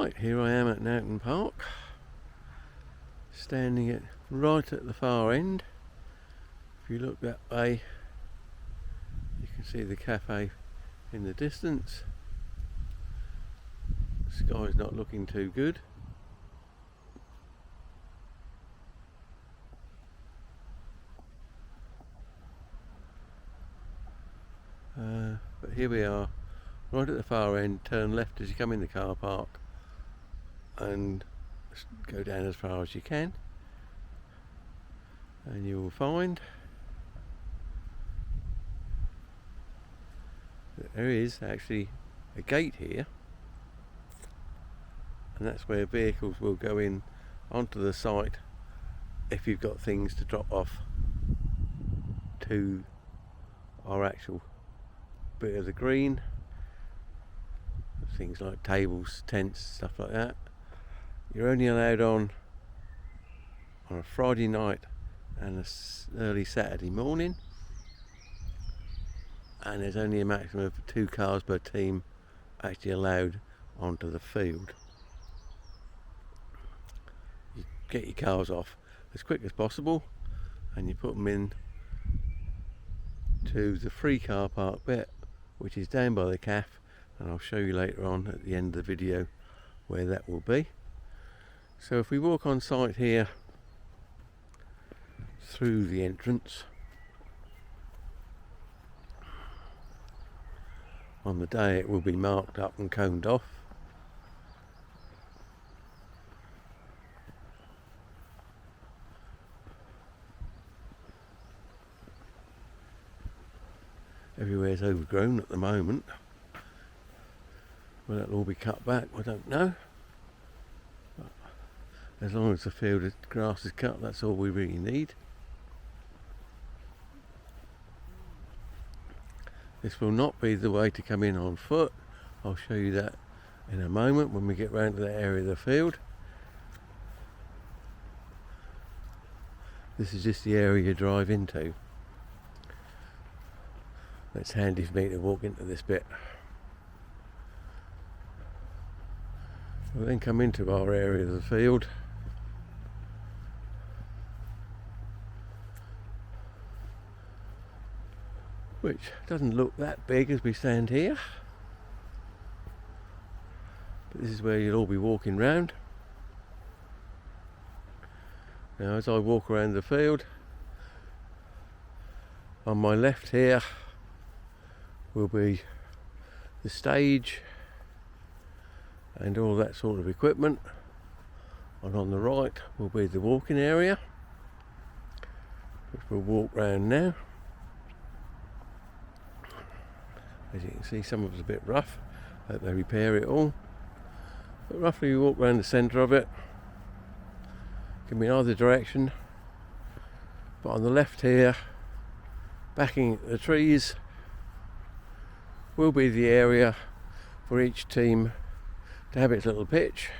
Right, here I am at Nowton Park, standing right at the far end. If you look that way, you can see the cafe in the distance. The sky's not looking too good. But here we are, right at the far end. Turn left as you come in the car park and go down as far as you can, and you will find that there is actually a gate here, and that's where vehicles will go in onto the site if you've got things to drop off to our actual bit of the green. Things like tables, tents, stuff like that. You're only allowed on a Friday night and an early Saturday morning, and there's only a maximum of 2 cars per team actually allowed onto the field. You get your cars off as quick as possible and you put them in to the free car park bit, which is down by the cafe, and I'll show you later on at the end of the video where that will be. So if we walk on site here through the entrance, on the day it will be marked up and coned off. Everywhere's overgrown at the moment. Will it'll all be cut back? I don't know. But as long as the field of grass is cut, that's all we really need. This will not be the way to come in on foot. I'll show you that in a moment when we get round to that area of the field. This is just the area you drive into. It's handy for me to walk into this bit. We'll then come into our area of the field. Which doesn't look that big as we stand here. But this is where you'll all be walking round. Now as I walk around the field, on my left here will be the stage and all that sort of equipment, and on the right will be the walking area, which we'll walk round now. As you can see, some of it's a bit rough. Hope they repair it all, but roughly we walk around the centre of it. Can be in either direction, but on the left here, backing the trees, will be the area for each team to have its little pitch.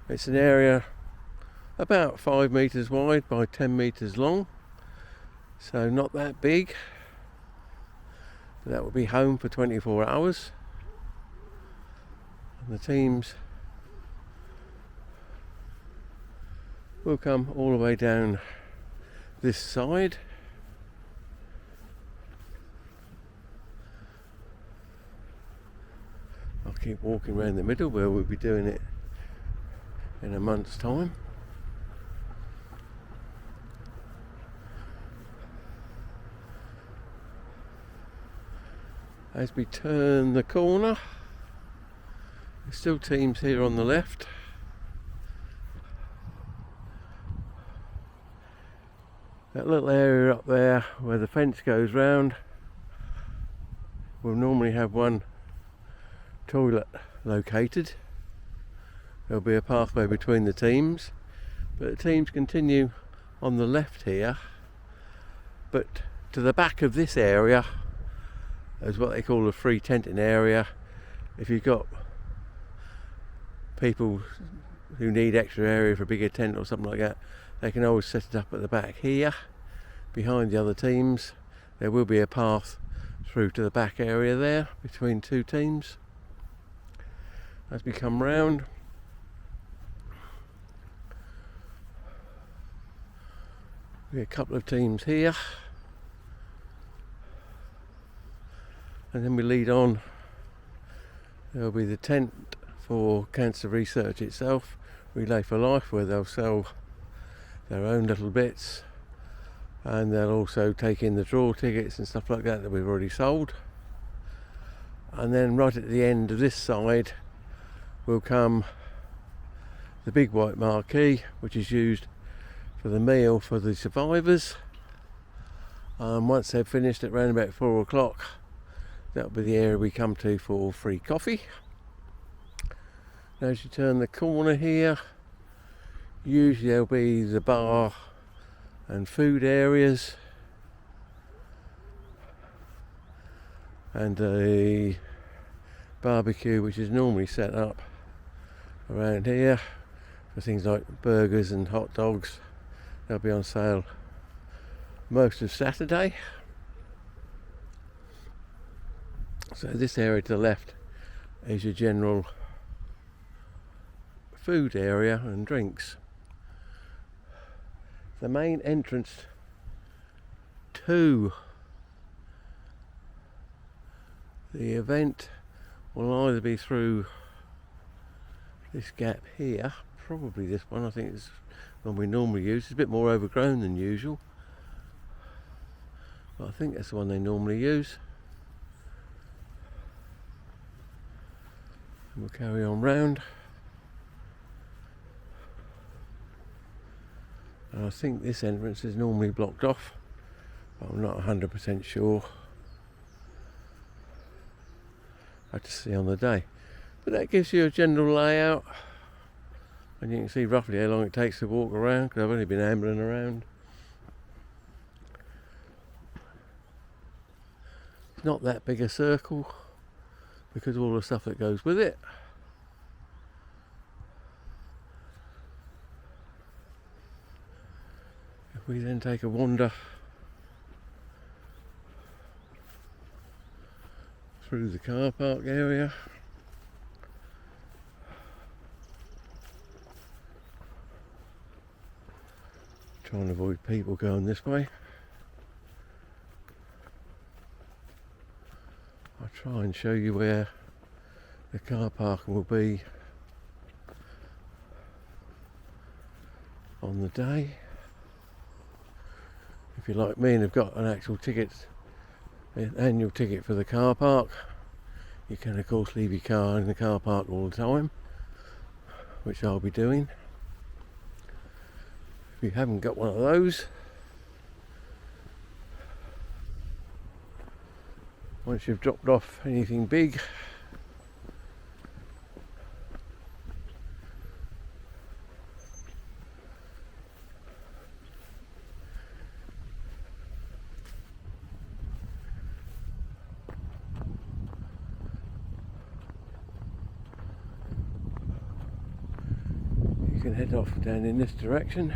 It's an area about 5 metres wide by 10 metres long, so not that big, but that will be home for 24 hours. And the teams will come all the way down this side. I'll keep walking around the middle where we'll be doing it in a month's time. As we turn the corner, there's still teams here on the left. That little area up there where the fence goes round will normally have one toilet located. There'll be a pathway between the teams, but the teams continue on the left here, but to the back of this area is what they call a free tenting area. If you've got people who need extra area for a bigger tent or something like that, they can always set it up at the back here behind the other teams. There will be a path through to the back area there between 2 teams. as we come round. We have a couple of teams here, and then we lead on. There'll be the tent for cancer research itself, Relay for Life, where they'll sell their own little bits, and they'll also take in the draw tickets and stuff like that we've already sold. And then right at the end of this side will come the big white marquee, which is used for the meal for the survivors. Once they've finished at around about 4 o'clock, that'll be the area we come to for free coffee. Now as you turn the corner here, usually there'll be the bar and food areas, and a barbecue which is normally set up around here for things like burgers and hot dogs. They'll be on sale most of Saturday. So this area to the left is your general food area and drinks. The main entrance to the event will either be through this gap here, probably this one. I think it's one we normally use. It's a bit more overgrown than usual, but I think that's the one they normally use. And we'll carry on round. And I think this entrance is normally blocked off, but I'm not 100% sure. I have to see on the day. But that gives you a general layout, and you can see roughly how long it takes to walk around, because I've only been ambling around. It's not that big a circle because of all the stuff that goes with it. If we then take a wander through the car park area, trying to avoid people going this way. I'll try and show you where the car park will be on the day. If you're like me and have got an actual ticket, an annual ticket for the car park, you can of course leave your car in the car park all the time, which I'll be doing. If you haven't got one of those, once you've dropped off anything big, you can head off down in this direction.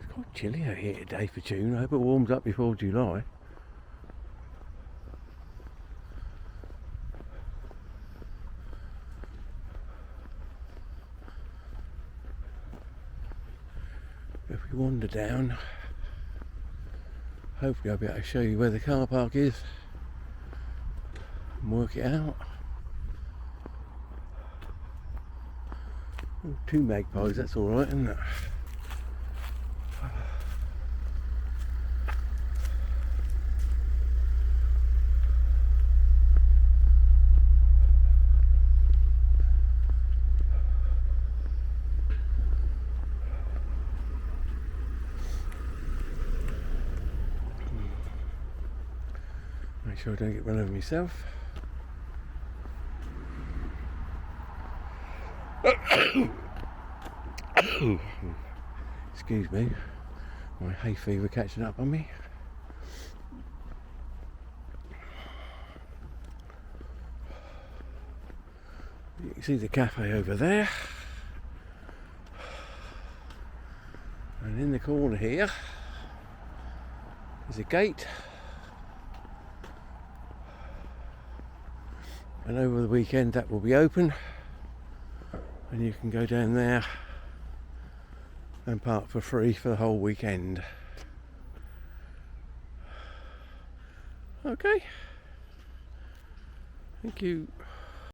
It's quite chilly out here today for June. I hope it warms up before July. If we wander down, hopefully I'll be able to show you where the car park is and work it out. Oh, 2 magpies, that's alright, isn't it? Make sure I don't get run over myself. Excuse me, my hay fever catching up on me. You can see the cafe over there. And in the corner here is a gate, and over the weekend that will be open and you can go down there and park for free for the whole weekend. Okay, thank you.